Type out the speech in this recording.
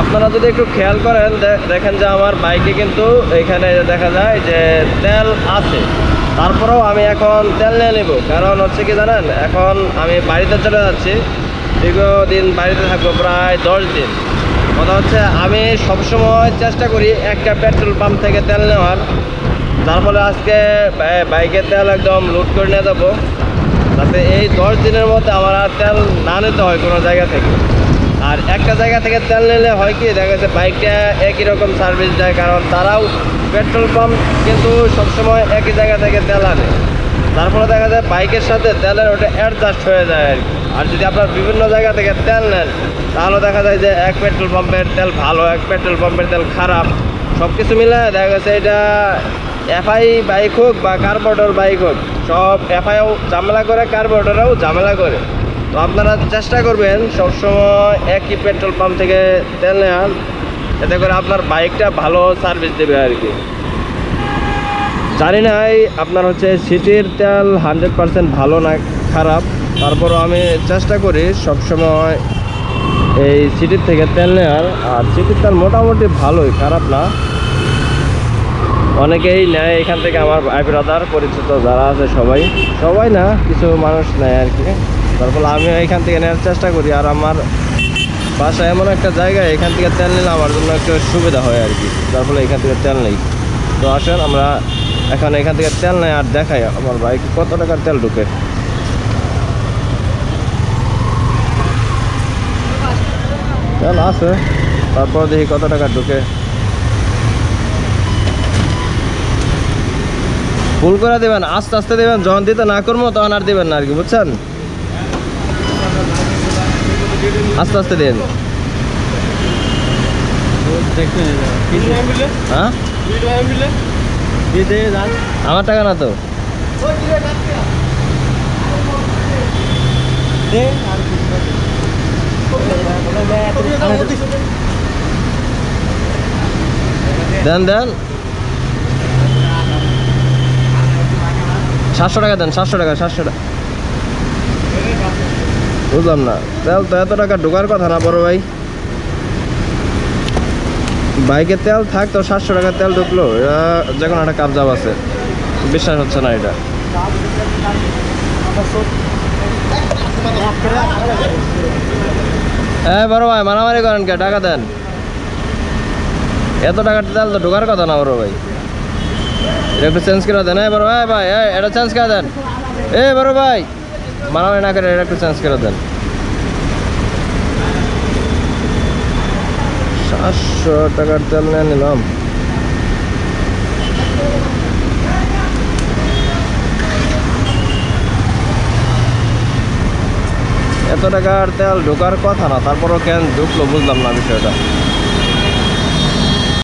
আপনারা যদি একটু খেয়াল করেন দেখেন যে আমার বাইকে কিন্তু এখানে দেখা যায় যে তেল আছে, তারপরেও আমি এখন তেল নিয়ে নেব। কারণ হচ্ছে কি জানেন, এখন আমি বাড়িতে চলে যাচ্ছি, দীর্ঘদিন বাড়িতে থাকবো প্রায় 10 দিন। কথা হচ্ছে আমি সবসময় চেষ্টা করি একটা পেট্রোল পাম্প থেকে তেল নেওয়ার, যার ফলে আজকে বাইকে তেল একদম লোড করে নিয়ে যাবো, যাতে এই 10 দিনের মধ্যে আমার আর তেল না নিতে হয় কোনো জায়গা থেকে। আর একটা জায়গা থেকে তেল নিলে হয় কি, দেখা যাচ্ছে বাইকটা একই রকম সার্ভিস দেয়, কারণ তারাও পেট্রোল পাম্প কিন্তু সবসময় একই জায়গা থেকে তেল আনে, তার ফলে দেখা যায় বাইকের সাথে তেলের ওটা অ্যাডজাস্ট হয়ে যায় আর কি। আর যদি আপনার বিভিন্ন জায়গা থেকে তেল নেন, তাহলে দেখা যায় যে এক পেট্রোল পাম্পের তেল ভালো, এক পেট্রোল পাম্পের তেল খারাপ, সব কিছু মিলে দেখা গেছে এটা এফআই বাইক হোক বা কার্বোরেটর বাইক হোক, সব এফআইও ঝামেলা করে, কার্বোরেটরেও ঝামেলা করে। তো আপনারা চেষ্টা করবেন সবসময় একই পেট্রোল পাম্প থেকে তেল নেওয়ার, এতে করে আপনার বাইকটা ভালো সার্ভিস দেবে আর কি। জানি না আপনার হচ্ছে সিটির তেল 100% ভালো না খারাপ, তারপরও আমি চেষ্টা করি সবসময় এই সিটির থেকে তেল নেওয়ার। আর সিটির তেল মোটামুটি ভালোই, খারাপ না, অনেকেই নেয় এখান থেকে। আমার ভাই ব্রাদার পরিচিত যারা আছে সবাই না, কিছু মানুষ নেয় আর কি। তারপর আমি এখান থেকে নেওয়ার চেষ্টা করি। আর আমার বাসা এমন একটা জায়গায়, এখান থেকে তেল নিলে আমার জন্য একটু সুবিধা হয় আর কি, যার ফলে এখান থেকে তেল নেই। তো আসেন আমরা এখন এখান থেকে তেল নেই আর দেখাই আমার বাইকে কত টাকার তেল ঢুকে। তেল আছে, তারপর দেখি কত টাকা ঢুকে। ফুল করে দেবেন, আস্তে আস্তে দেবেন, যখন দিতে না করবো তখন আর দেবেন না আর কি, বুঝছেন? আস্তে আস্তে দেন। হ্যাঁ, আমার টাকা না তো। দেন 700 টাকা দেন, 700 টাকা। বুঝলাম না, তেল তো এত টাকা ঢোকার কথা না বড় ভাই। বাইকে তেল থাক তো 700 টাকা তেল ঢুকলো, এটা যে কোনো একটা কাবজাব আছে, বিশ্বাস হচ্ছে না এটা। হ্যাঁ বড় ভাই, মারামারি করেন কে? টাকা দেন। এত টাকার তেল তো ঢোকার কথা না বড় ভাই, এটা একটু চেঞ্জ করে দেন। বড় ভাই, এটা চেঞ্জ করে দেন। বড় ভাই, মারামারি না করে এটা একটু চেঞ্জ করে দেন। 700 টাকার তেল নিয়ে নিলাম। এত টাকার তেল ঢোকার কথা না, তারপরও কেন ঢুকলো বুঝলাম না বিষয়টা।